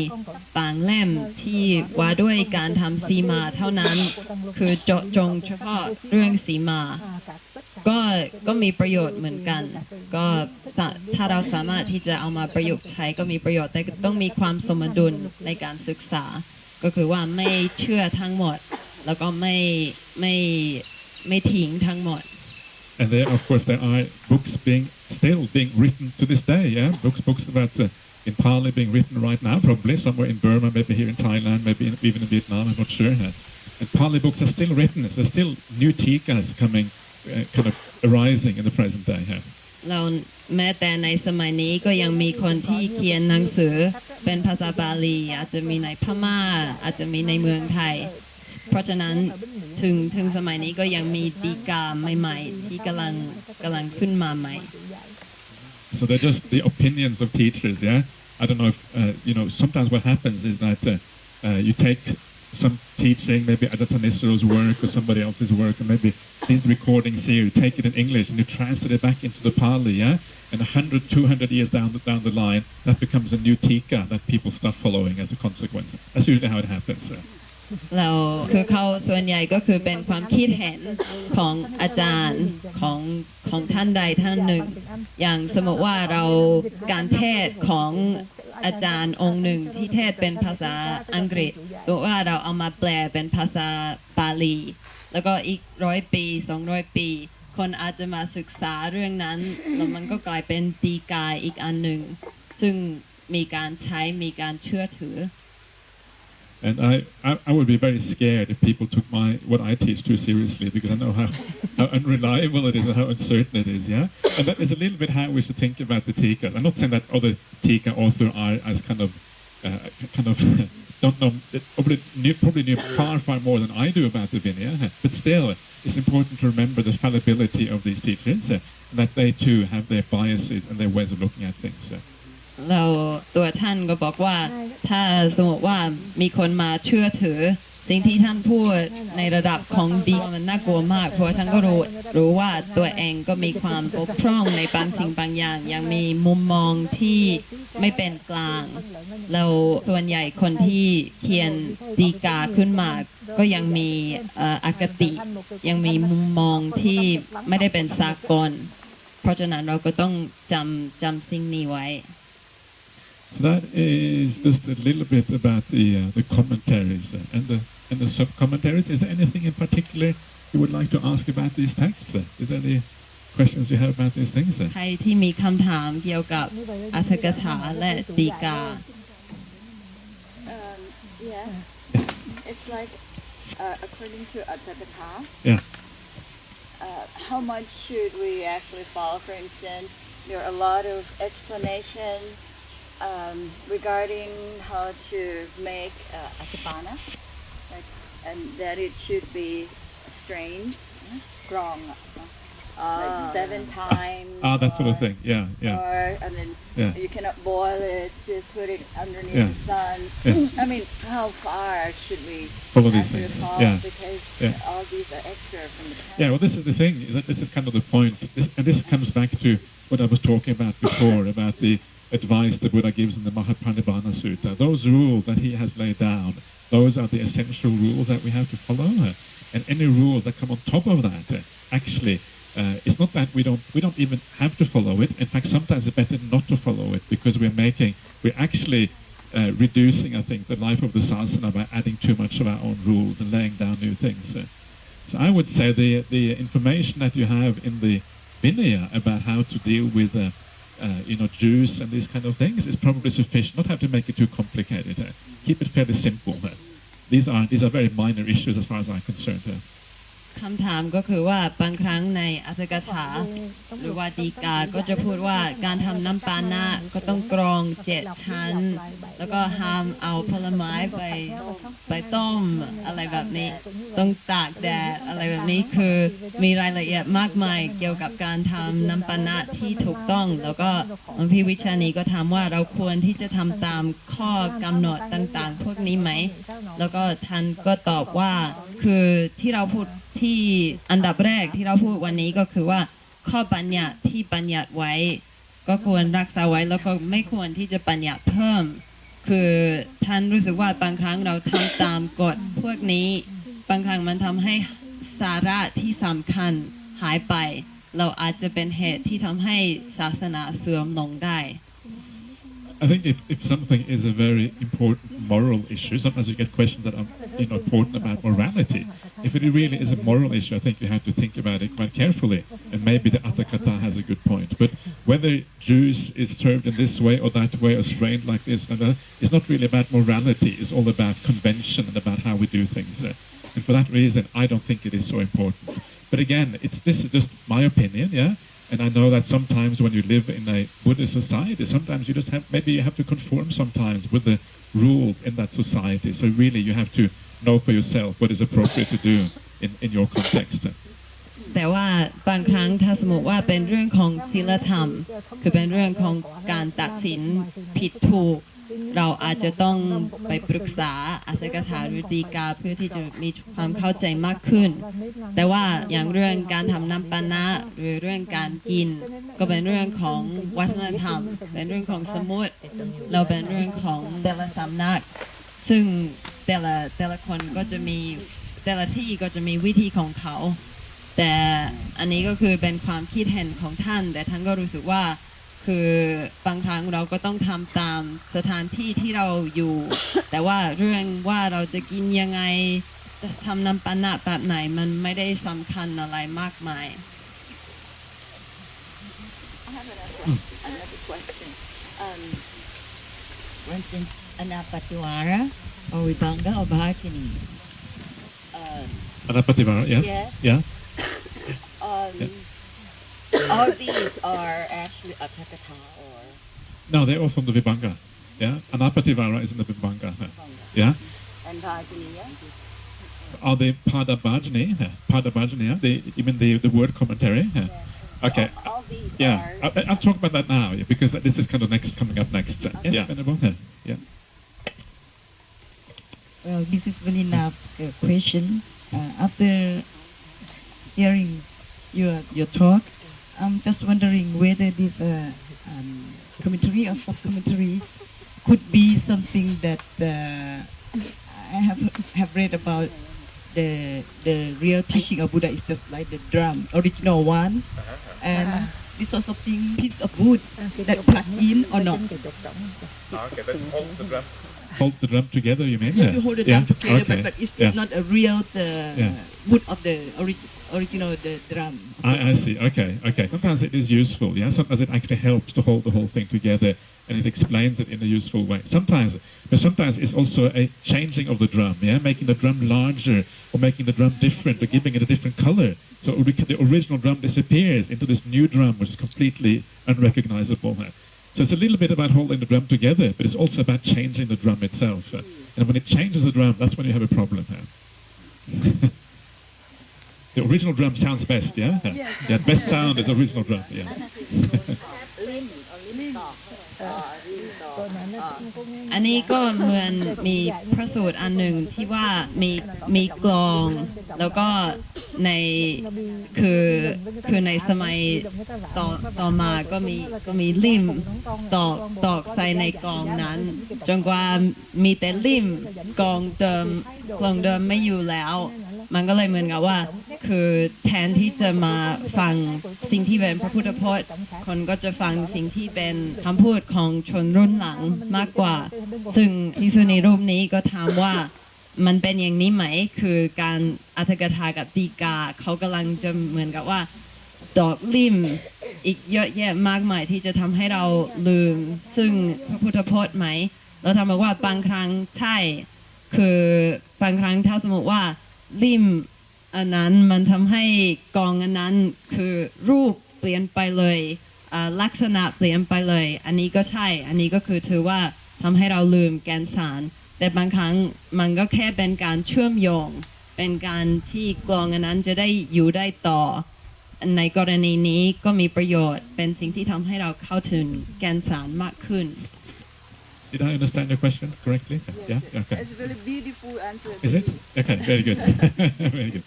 Speaker 2: บางเล่มที่ว่าด้วยการทำสีมาเท่านั้นคือเจาะจงเฉพาะเรื่องสีมาก็มีประโยชน์เหมือนกันก็ถ้าเราสามารถที่จะเอามาประยุกต์ใช้ก็มีประโยชน์แต่ต้องมีความสมดุลในการศึกษาก็คือว่าไม่เชื่อทั้งหมดแล้วก็ไม่ทิ้งทั้งหมด
Speaker 1: And there, of course, there are books still being written to this day. Yeah, books about in Pali being written right now, probably somewhere in Burma, maybe here in Thailand, maybe even in Vietnam. I'm not sure. And Pali books are still written. There's still new tikas coming, kind of arising in the present day. Yeah.
Speaker 2: เราแม้แต่ในสมัยนี้ก็ยังมีคนที่เขียนหนังสือเป็นภาษาบาลีอาจจะมีในพม่าอาจจะมีในเมืองไทยเพราะฉะนั้นถึงสมัยนี้ก็ยังมีตีกาใหม่ๆที่กำลังขึ้นมาใหม่
Speaker 1: So they're just the opinions of teachers, yeah. I don't know if sometimes what happens is that you take some teaching, maybe Ajahn Nisro's work or somebody else's work, and maybe these recordings here, you take it in English and you translate it back into the Pali, yeah. And 100, 200 years down the line, that becomes a new tika that people start following as a consequence. That's usually how it happens.
Speaker 2: เราคือเขาส่วนใหญ่ก็คือเป็นความคิดเห็นของอาจารย์ของท่านใดท่านหนึ่งอย่างสมมติว่าเราการเทศของอาจารย์องค์หนึ่งที่เทศเป็นภาษาอังกฤษสมมติว่าเราเอามาแปลเป็นภาษาบาลีแล้วก็อีก100 ปี200 ปีคนอาจจะมาศึกษาเรื่องนั้นแล้วมันก็กลายเป็นตีกาอีกอันหนึ่งซึ่งมีการใช้มีการเชื่อถือ
Speaker 1: And I would be very scared if people took what I teach too seriously because I know how unreliable it is and how uncertain it is, yeah? And that is a little bit how we should think about the Tikas. I'm not saying that other Tika authors are as kind of don't know, probably knew far more than I do about the Vinaya, but still, it's important to remember the fallibility of these teachers, that they too have their biases and their ways of looking at things.
Speaker 2: เราตัวท่านก็บอกว่าถ้าสมมติว่ามีคนมาเชื่อถือสิ่งที่ท่านพูดในระดับของดีมันน่ากลัวมากเพราะท่านก็รู้ว่าตัวเองก็มีความบกพร่องในบางสิ่งบางอย่างยังมีมุมมองที่ไม่เป็นกลางแล้วส่วนใหญ่คนที่เขียนฎีกาขึ้นมาก็ยังมีอคติยังมีมุมมองที่ไม่ได้เป็นสากลเพราะฉะนั้นเราก็ต้องจำสิ่งนี้ไว้
Speaker 1: So that is just a little bit about the commentaries and the sub-commentaries. Is there anything in particular you would like to ask about these texts? Is there any questions you have about these things?
Speaker 2: ใครที่มีคำถามเกี่ยวกับอรรถกถาและฎีกา
Speaker 4: Yes. It's like according to Ajahn
Speaker 1: Yeah.
Speaker 4: How much should we actually follow? For instance, there are a lot of explanation regarding how to make atipana, and that it should be strained, strong, like 7 times.
Speaker 1: That sort of thing. Yeah.
Speaker 4: Or and then you cannot boil it; just put it underneath the sun. I mean, how far should we
Speaker 1: follow these things?
Speaker 4: Because all these are extra from the past.
Speaker 1: Yeah. Well, this is the thing. This is kind of the point, and this comes back to what I was talking about before about the advice the Buddha gives in the Mahaparinibbana Sutta. Those rules that he has laid down, those are the essential rules that we have to follow. And any rules that come on top of that, actually, it's not that we don't even have to follow it. In fact, sometimes it's better not to follow it because we're actually reducing, I think, the life of the sasana by adding too much of our own rules and laying down new things. So I would say the information that you have in the Vinaya about how to deal with juice and these kind of things is probably sufficient. Not have to make it too complicated. Keep it fairly simple. These are very minor issues as far as I'm concerned.
Speaker 2: คำถามก็คือว่าบางครั้งในอรรถกถาหรือว่าฎีกาก็จะพูดว่าการทำน้ำปานะก็ต้องกรอง7 ชั้นแล้วก็ห้ามเอาผลไม้ไปต้มอะไรแบบนี้ต้องตากแดดอะไรแบบนี้คือมีรายละเอียดมากมายเกี่ยวกับการทำน้ำปานะที่ถูกต้องแล้วก็หลวงพี่วิชานีก็ถามว่าเราควรที่จะทำตามข้อกำหนดต่างๆพวกนี้ไหมแล้วก็ท่านก็ตอบว่าคือที่เราพูดที่อันดับแรกที่เราพูดวันนี้ก็คือว่าข้อบัญญัติที่บัญญัติไว้ก็ควรรักษาไว้แล้วก็ไม่ควรที่จะบัญญัติเพิ่มคือท่านรู้สึกว่าบางครั้งเราทำตามกฎพวกนี้บางครั้งมันทำให้สาระที่สำคัญหายไปเราอาจจะเป็นเหตุที่ทำให้ศาสนาเสื่อมลงได้
Speaker 1: I think if something is a very important moral issue, sometimes you get questions that are important about morality. If it really is a moral issue, I think you have to think about it quite carefully. And maybe the Atthakatha has a good point. But whether juice is served in this way or that way or strained like this, it's not really about morality. It's all about convention and about how we do things. And for that reason, I don't think it is so important. But again, this is just my opinion, yeah? And I know that sometimes when you live in a Buddhist society, sometimes you just you have to conform sometimes with the rules in that society. So really you have to know for yourself what is appropriate to do in your context.
Speaker 2: แต่ว่าบางครั้งถ้าสมมติว่าเป็นเรื่องของศีลธรรมคือเป็นเรื่องของการตัดสินผิดถูกเราอาจจะต้องไปปรึกษาอรรถกถาหรือฎีกาเพื่อที่จะมีความเข้าใจมากขึ้นแต่ว่าอย่างเรื่องการทำน้ำปานะหรือเรื่องการกินก็เป็นเรื่องของวัฒนธรรมเป็นเรื่องของสมุติเราเป็นเรื่องของแต่ละสำนักซึ่งแต่ละคนก็จะมีแต่ละที่ก็จะมีวิธีของเขาแต่อันนี้ก็คือเป็นความคิดเห็นของท่านแต่ท่านก็รู้สึกว่าคือบางครั้งเราก็ต้องทำตามสถานที่ที่เราอยู่แต่ว่าเรื่องว่าเราจะกินยังไงจะทำน้ำปานะแบบไหนมันไม่ได้สำคัญอะไรมากมาย
Speaker 4: I have another question. For instance,
Speaker 5: Anapatiwara or Vibhanga or Bhajani.
Speaker 1: Anapativara, yes?
Speaker 5: Yes.
Speaker 1: Yeah?
Speaker 5: All these are actually Atakatha or
Speaker 1: No, they're all from the Vibhanga. Yeah? Anapativara is in the Vibhanga. Yeah?
Speaker 4: And Bhajaniya.
Speaker 1: Are they Padabhajani? Padabhajani, even the word commentary? Okay.
Speaker 4: All these
Speaker 1: Yeah,
Speaker 4: are.
Speaker 1: I'll talk about that now, because this is kind of coming up next. Yeah, Venerable? Yeah.
Speaker 5: well, this is really enough question. After hearing your talk, I'm just wondering whether this commentary or sub-commentary could be something that I have read about. The real teaching of Buddha is just like the drum, original one, and this also thing piece of wood that plug in or not.
Speaker 1: Okay, that holds the drum. Holds the drum together, you mean?
Speaker 5: Yeah, to hold the drum together,
Speaker 1: okay.
Speaker 5: but it's not a real wood of the original the drum.
Speaker 1: I see. Okay. Sometimes it is useful. Yeah. Sometimes it actually helps to hold the whole thing together, and it explains it in a useful way. Sometimes it's also a changing of the drum. Yeah, making the drum larger or making the drum different or giving it a different color. So the original drum disappears into this new drum, which is completely unrecognizable. So it's a little bit about holding the drum together, but it's also about changing the drum itself. And when it changes the drum, that's when you have a problem. The original drum sounds best, yeah? Yeah, best sound is original drum, yeah.
Speaker 2: อันนี้ก็เหมือนมีพระสูตรอันหนึ่งที่ว่ามีกลองแล้วก็ในคือในสมัยต่อมาก็มีลิ่มตอกใส่ในกลองนั้นจนกว่ามีแต่ลิ่มกลองเดิมไม่อยู่แล้วมันก็เลยเหมือนกับว่าคือแทนที่จะมาฟังสิ่งที่เป็นพระพุทธพจน์คนก็จะฟังสิ่งที่เป็นคำพูดของชนรุ่นหลังมากกว่าซึ่งภิกษุณีรูปนี้ก็ถามว่ามันเป็นอย่างนี้ไหมคือการอรรถกถากับฎีกาเขากำลังจะเหมือนกับว่าดอกลิ่มอีกเยอะแยะมากมายที่จะทำให้เราลืมซึ่งพระพุทธพจน์ไหมเราทำบอกว่าบางครั้งใช่คือบางครั้งถ้าสมมติว่าลิ่มอันนั้นมันทำให้กองอันนั้นคือรูปเปลี่ยนไปเลยลักษณะเปลี่ยนไปเลยอันนี้ก็ใช่อันนี้ก็คือถือว่าทำให้เราลืมแกนสารแต่บางครั้งมันก็แค่เป็นการเชื่อมโยงเป็นการที่กลองอันนั้นจะได้อยู่ได้ต่อในกรณีนี้ก็มีประโยชน์เป็นสิ่งที่ทำให้เราเข้าถึงแกนสารมากขึ้น
Speaker 1: Did I understand your question correctly? Yeah? Okay.
Speaker 4: It's a very beautiful answer.
Speaker 1: Is it? Okay, very good. Very good.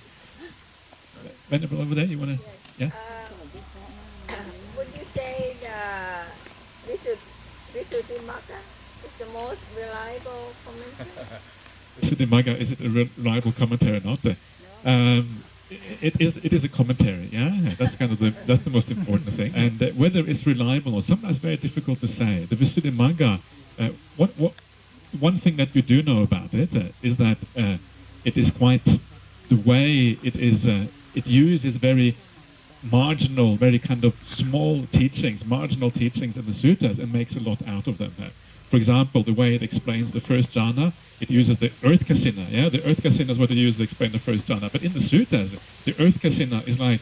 Speaker 1: Venerable over there, you want to? Yeah?
Speaker 6: Would you say Visuddhimagga is the most reliable commentary?
Speaker 1: Visuddhimagga, is it a reliable commentary or not? It is a commentary, yeah? That's the most important thing. And whether it's reliable or sometimes very difficult to say. The Visuddhimagga, one thing that you do know about it is that it is quite the way it is. It uses very marginal, very kind of small teachings, marginal teachings in the suttas, and makes a lot out of them. For example, the way it explains the first jhana, it uses the earth kasina. Yeah, the earth kasina is what it uses to explain the first jhana. But in the suttas, the earth kasina is like,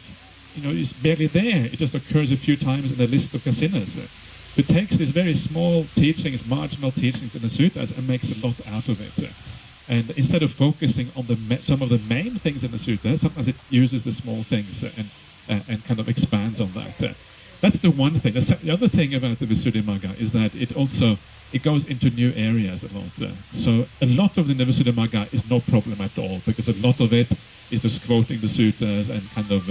Speaker 1: it's barely there. It just occurs a few times in the list of kasinas. It takes these very small teachings, marginal teachings in the suttas, and makes a lot out of it. And instead of focusing on some of the main things in the suttas, sometimes it uses the small things and kind of expands on that. That's the one thing. The other thing about the Visuddhimagga is that it goes into new areas a lot. So a lot of the Visuddhimagga is no problem at all, because a lot of it is just quoting the suttas and kind of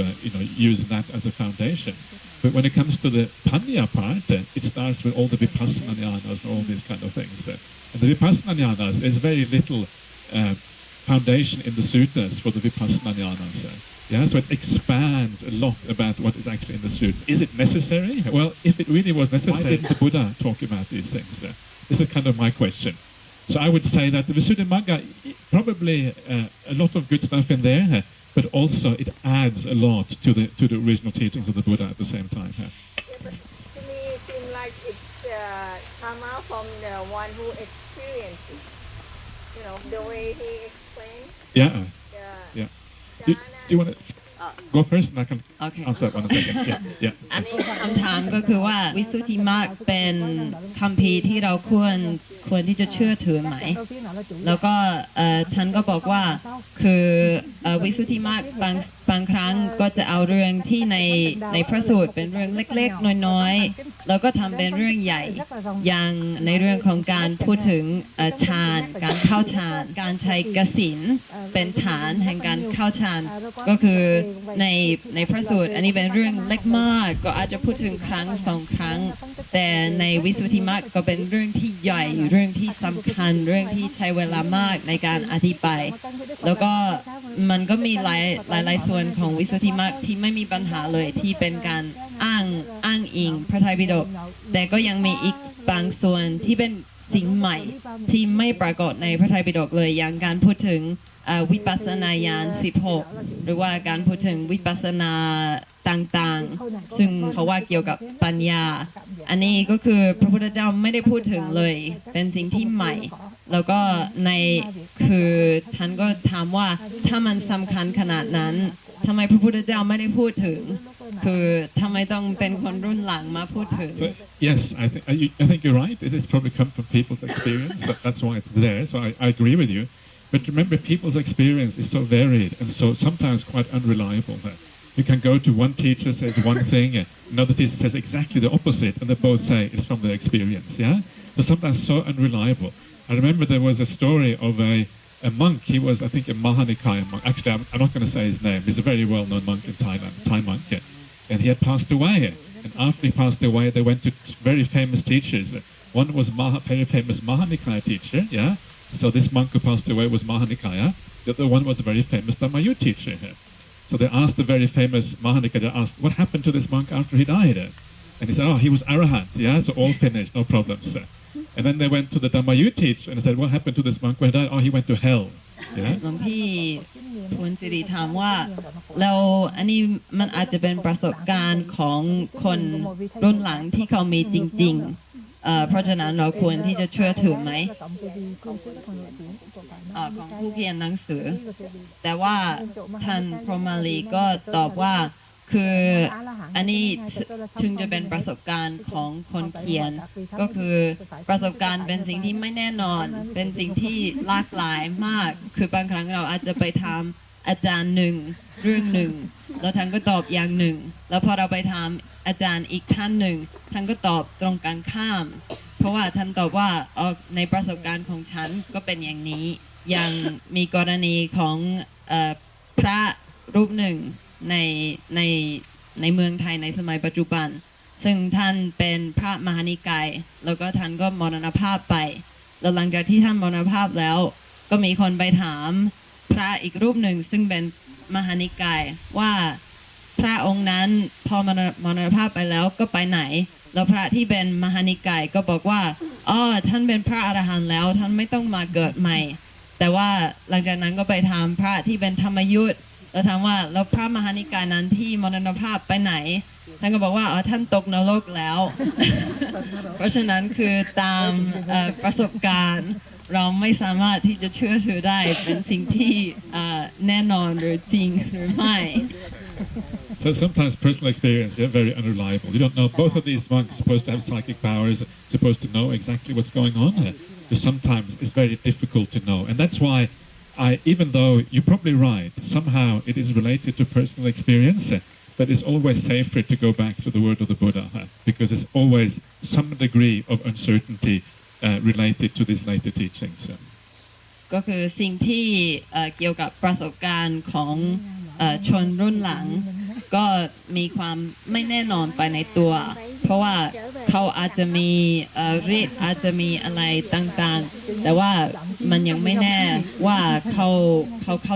Speaker 1: using that as a foundation. But when it comes to the Panya part, it starts with all the Vipassana jhanas and all these kind of things. And the Vipassana jhanas, there's very little foundation in the suttas for the Vipassana jhanas. Yeah, so it expands a lot about what is actually in the sutta. Is it necessary? Well, if it really was necessary, why didn't the Buddha talk about these things? This is kind of my question. So I would say that the Visuddhimagga, probably a lot of good stuff in there, but also it adds a lot to the original teachings of the Buddha at the same time.
Speaker 6: Yeah, but to me, it seems like it's come out from the one who experienced you know, the way he explained.
Speaker 1: Yeah.
Speaker 6: Yeah.
Speaker 1: Yeah. Do you want to go first and I can
Speaker 2: โอเค
Speaker 1: answer one second? Yeah.
Speaker 2: อันนี้คำถามก็คือว่าวิสุทธิมรรคเป็นคัมภีร์ที่เราควรที่จะเชื่อถือไหม แล้วก็ท่านก็บอกว่าคือวิสุทธิมรรคบางครั้งก็จะเอาเรื่องที่ในพระสูตรเป็นเรื่องเล็กๆน้อยๆแล้วก็ทำเป็นเรื่องใหญ่อย่างในเรื่องของการพูดถึงฌานการเข้าฌานการใช้กสิณเป็นฐานแห่งการเข้าฌานก็คือในพระสูตรอันนี้เป็นเรื่องเล็กมากก็อาจจะพูดถึงครั้งสองครั้งแต่ในวิสุทธิมรรคก็เป็นเรื่องที่ใหญ่เรื่องที่สำคัญเรื่องที่ใช้เวลามากในการอธิบายแล้วก็มันก็มีหลายส่วนของวิสุทธิมรรคที่ไม่มีปัญหาเลยที่เป็นการอ้างอิงพระไตรปิฎกแต่ก็ยังมีอีกบางส่วนที่เป็นสิ่งใหม่ที่ไม่ปรากฏในพระไตรปิฎกเลยอย่างการพูดถึงวิปัสสนาญาณ16หรือว่าการพูดถึงวิปัสสนาต่างๆซึ่งเขาว่าเกี่ยวกับปัญญาอันนี้ก็คือพระพุทธเจ้าไม่ได้พูดถึงเลยเป็นสิ่งที่ใหม่แล้วก็คือท่านก็ถามว่าถ้ามันสำคัญขนาดนั้นทำไมพระพุทธเจ้าไม่ได้พูดถึงคือทำไมต้องเป็นคนรุ่นหลังมาพูดถึง
Speaker 1: Yes, I think you're right. It has probably come from people's experience. That's why it's there. So I agree with you. But remember, people's experience is so varied and so sometimes quite unreliable. You can go to one teacher says one thing, another teacher says exactly the opposite, and they both say it's from their experience. Yeah, so sometimes so unreliable. I remember there was a story of a monk. He was, I think, a Mahanikaya monk. Actually, I'm not going to say his name. He's a very well-known monk in Thailand, Thai monk, and he had passed away. And after he passed away, they went to very famous teachers. One was very famous Mahanikaya teacher. Yeah. So this monk who passed away was Mahanikaya. The other one was a very famous Dhammayut teacher. So they asked the very famous Mahanikaya, they asked, what happened to this monk after he died? And he said, oh, he was arahant, yeah, so all finished, no problems. And then they went to the Dhammayut teacher and said, what happened to this monk when he died? Oh, he went to hell. Yeah?
Speaker 2: หลวงพี่พูนสิริถามว่าแล้วอันนี้มันอาจจะเป็นประสบการณ์ของคนรุ่นหลังที่เขามีจริงๆเพราะฉะนั้นเราควรที่จะเชื่อถือไหมของผู้เขียนหนังสือแต่ว่าท่านพรหมาลีก็ตอบว่าคืออันนี้ถึงจะเป็นประสบการณ์ของคนเขียนก็คือประสบการณ์เป็นสิ่งที่ไม่แน่นอนเป็นสิ่งที่หลากหลายมากคือบางครั้งเราอาจจะไปถามอาจารย์หนึ่งเรื่องหนึ่งแล้วท่านก็ตอบอย่างหนึ่งแล้วพอเราไปถามอาจารย์อีกท่านหนึ่งท่านก็ตอบตรงกันข้ามเพราะว่าท่านตอบว่าในประสบการณ์ของฉันก็เป็นอย่างนี้อย่างมีกรณีของพระรูปหนึ่งในเมืองไทยในสมัยปัจจุบันซึ่งท่านเป็นพระมหานิกายแล้วก็ท่านก็มรณภาพไปแล้วหลังจากที่ท่านมรณภาพแล้วก็มีคนไปถามพระอีกรูปหนึ่งซึ่งเป็นมหานิกายว่าพระองค์นั้นพอมรณภาพไปแล้วก็ไปไหนแล้วพระที่เป็นมหานิกายก็บอกว่าท่านเป็นพระอรหันต์แล้วท่านไม่ต้องมาเกิดใหม่แต่ว่าหลังจากนั้นก็ไปถามพระที่เป็นธรรมยุทธ์แล้วถามว่าแล้วพระมหานิกายนั้นที่มรณภาพไปไหนท่านก็บอกว่าท่านตกนรกแล้ว เพราะฉะนั้นคือตามประสบการณ์เราไม่สามารถที่จะเชื่อถือได้เป็นสิ่งที่แน่นอนหรือจริงหรือไม่
Speaker 1: So sometimes personal experience, very unreliable. You don't know. Both of these monks are supposed to have psychic powers, supposed to know exactly what's going on. But sometimes it's very difficult to know, and that's why even though you're probably right, somehow it is related to personal experience. But it's always safer to go back to the word of the Buddha because there's always some degree of uncertainty related to these later teachings.
Speaker 2: ก็คือสิ่งที่เกี่ยวกับประสบการณ์ของชนรุ่นหลังก็มีความไม่แน่นอนไปในตัวเพราะว่าเขาอาจจะมีฤทธิ์อาจจะมีอะไรต่างๆแต่ว่ามันยังไม่แน่ว่าเขาเ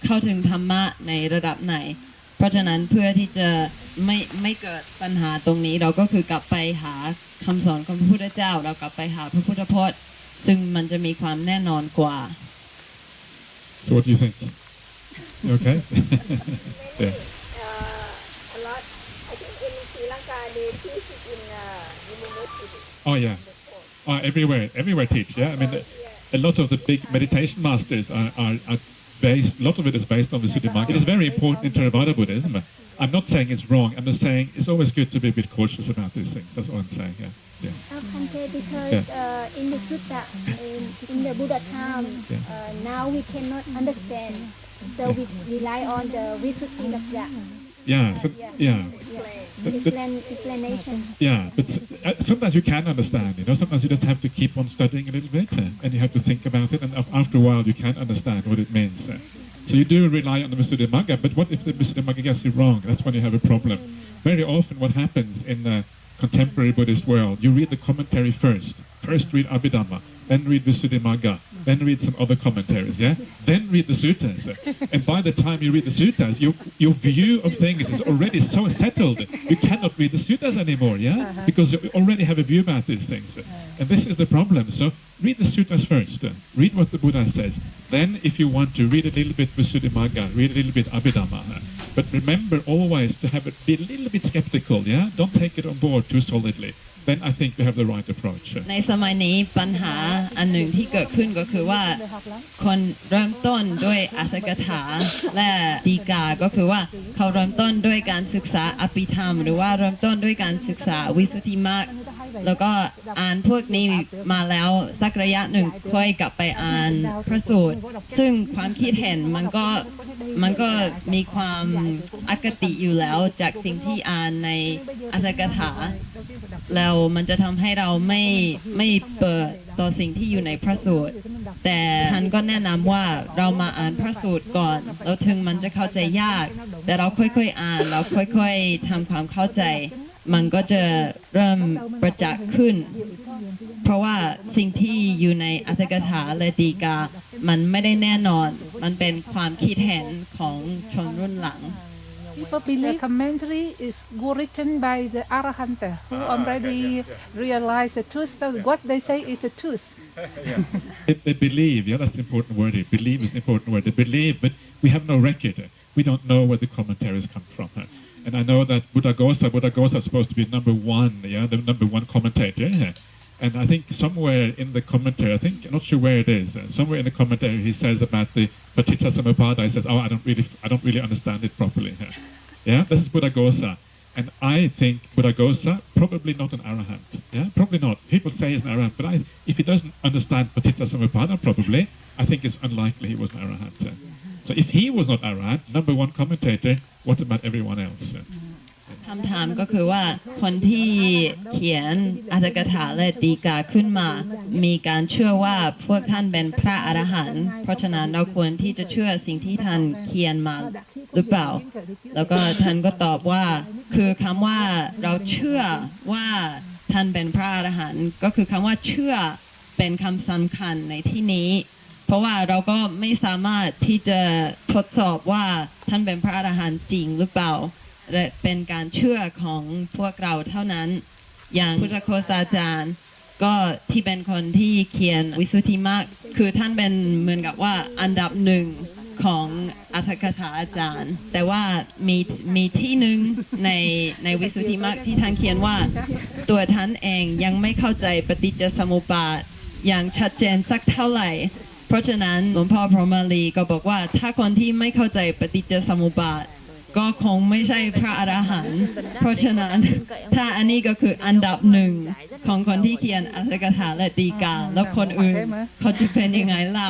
Speaker 2: ข้าถึงธรรมะในระดับไหนเพราะฉะนั้นเพื่อที่จะไม่เกิดปัญหาตรงนี้เราก็คือกลับไปหาคำสอนของพระพุทธเจ้าเรากลับไปหาพระพุทธพจน์ซึ่งมันจะมีความแน่นอนกว่า
Speaker 1: So what do you think? You okay? Yeah.
Speaker 6: A lot. I think in Sri Lanka they teach it in university.
Speaker 1: Oh yeah. Everywhere teach. Yeah. I mean, a lot of the big meditation masters are based, a lot of it is based on Visuddhimagga. It is very important in Theravada Buddhism. I'm not saying it's wrong. I'm just saying it's always good to be a bit cautious about these things. That's all I'm saying. Yeah.
Speaker 3: Because in the sutta, in the Buddha time, now we cannot understand. So we rely on the Visuddhimagga. Explanation.
Speaker 1: Yeah, but sometimes you can understand, sometimes you just have to keep on studying a little bit and you have to think about it, and after a while you can understand what it means. So you do rely on the Visuddhimagga, but what if the Visuddhimagga gets it wrong? That's when you have a problem. Very often what happens in the contemporary Buddhist world, you read the commentary first. First read Abhidhamma, then read Visuddhimagga, then read some other commentaries, then read the suttas. And by the time you read the suttas, your view of things is already so settled, you cannot read the suttas anymore, because you already have a view about these things. And this is the problem. So read the suttas first, read what the Buddha says. Then if you want to, read a little bit Visuddhimagga, read a little bit Abhidhamma. But remember always to be a little bit skeptical, Don't take it on board too solidly. Then I think we have the right approach.
Speaker 2: ในสมัยนี้ปัญหาอันหนึ่งที่เกิดขึ้นก็คือว่าคนเริ่มต้นด้วยอัตถกถาและฎีกาก็คือว่าเขาเริ่มต้นด้วยการศึกษาอภิธรรมหรือว่าเริ่มต้นด้วยการศึกษาวิสุทธิมรรคแล้วก็อ่านพวกนี้มาแล้วสักระยะหนึ่งค่อยกลับไปอ่านพระสูตรซึ่งความคิดเห็นมันก็มีความอคติอยู่แล้วจากสิ่งที่อ่านในอัตถกถาแล้วมันจะทำให้เราไม่เปิดต่อสิ่งที่อยู่ในพระสูตรแต่ท่านก็แนะนำว่าเรามาอ่านพระสูตรก่อนแล้วถึงมันจะเข้าใจยากแต่เราค่อยๆอ่านเราค่อยๆทำความเข้าใจมันก็จะเริ่มประจักษ์ขึ้นเพราะว่าสิ่งที่อยู่ในอัตถกถาและฎีกามันไม่ได้แน่นอนมันเป็นความคิดเห็นของชนรุ่นหลัง
Speaker 7: People believe the commentary is written by the Arahant who already realize the truth. So what they say is the truth.
Speaker 1: They believe, that's the important word here. Believe is the important word. They believe, but we have no record. We don't know where the commentaries come from. And I know that Buddhaghosa is supposed to be number one, the number one commentator. And I think somewhere in the commentary, I'm not sure where it is, somewhere in the commentary he says about the Paticcasamuppada, he says, I don't really understand it properly. This is Buddhaghosa. And I think Buddhaghosa, probably not an Arahant. Probably not. People say he's an Arahant, but if he doesn't understand Paticcasamuppada properly, I think it's unlikely he was an Arahant. So if he was not Arahant, number one commentator, what about everyone else?
Speaker 2: คำถามก็คือว่าคนที่เขียนอัตถกถาและฎีกาขึ้นมามีการเชื่อว่าพวกท่านเป็นพระอรหันต์เพราะฉะนั้นเราควรที่จะเชื่อสิ่งที่ท่านเขียนมาหรือเปล่าแล้วก็ท่านก็ตอบว่าคือคำว่าเราเชื่อว่าท่านเป็นพระอรหันต์ก็คือคำว่าเชื่อเป็นคำสำคัญในที่นี้เพราะว่าเราก็ไม่สามารถที่จะทดสอบว่าท่านเป็นพระอรหันต์จริงหรือเปล่าและเป็นการเชื่อของพวกเราเท่านั้นอย่างพุทธโฆษาจารย์ก็ที่เป็นคนที่เขียนวิสุทธิมรรคคือท่านเป็นเหมือนกับว่าอันดับหนึ่งของอัตถกถาอาจารย์แต่ว่ามีที่หนึ่งในวิสุทธิมรรคที่ท่านเขียนว่าตัวท่านเองยังไม่เข้าใจปฏิจจสมุปบาทอย่างชัดเจนสักเท่าไหร่เพราะฉะนั้นหลวงพ่อพรหมลีก็บอกว่าถ้าคนที่ไม่เข้าใจปฏิจจสมุปบาทก็คงไม่ใช่พระอรหันต์เพราะฉะนั้นถ้าอันนี้ก็คืออันดับหนึ่งของคนที่เขียนอัตถกถาและฎีกาแล้วคนอื่นเขาจะเป็นยังไงเล่า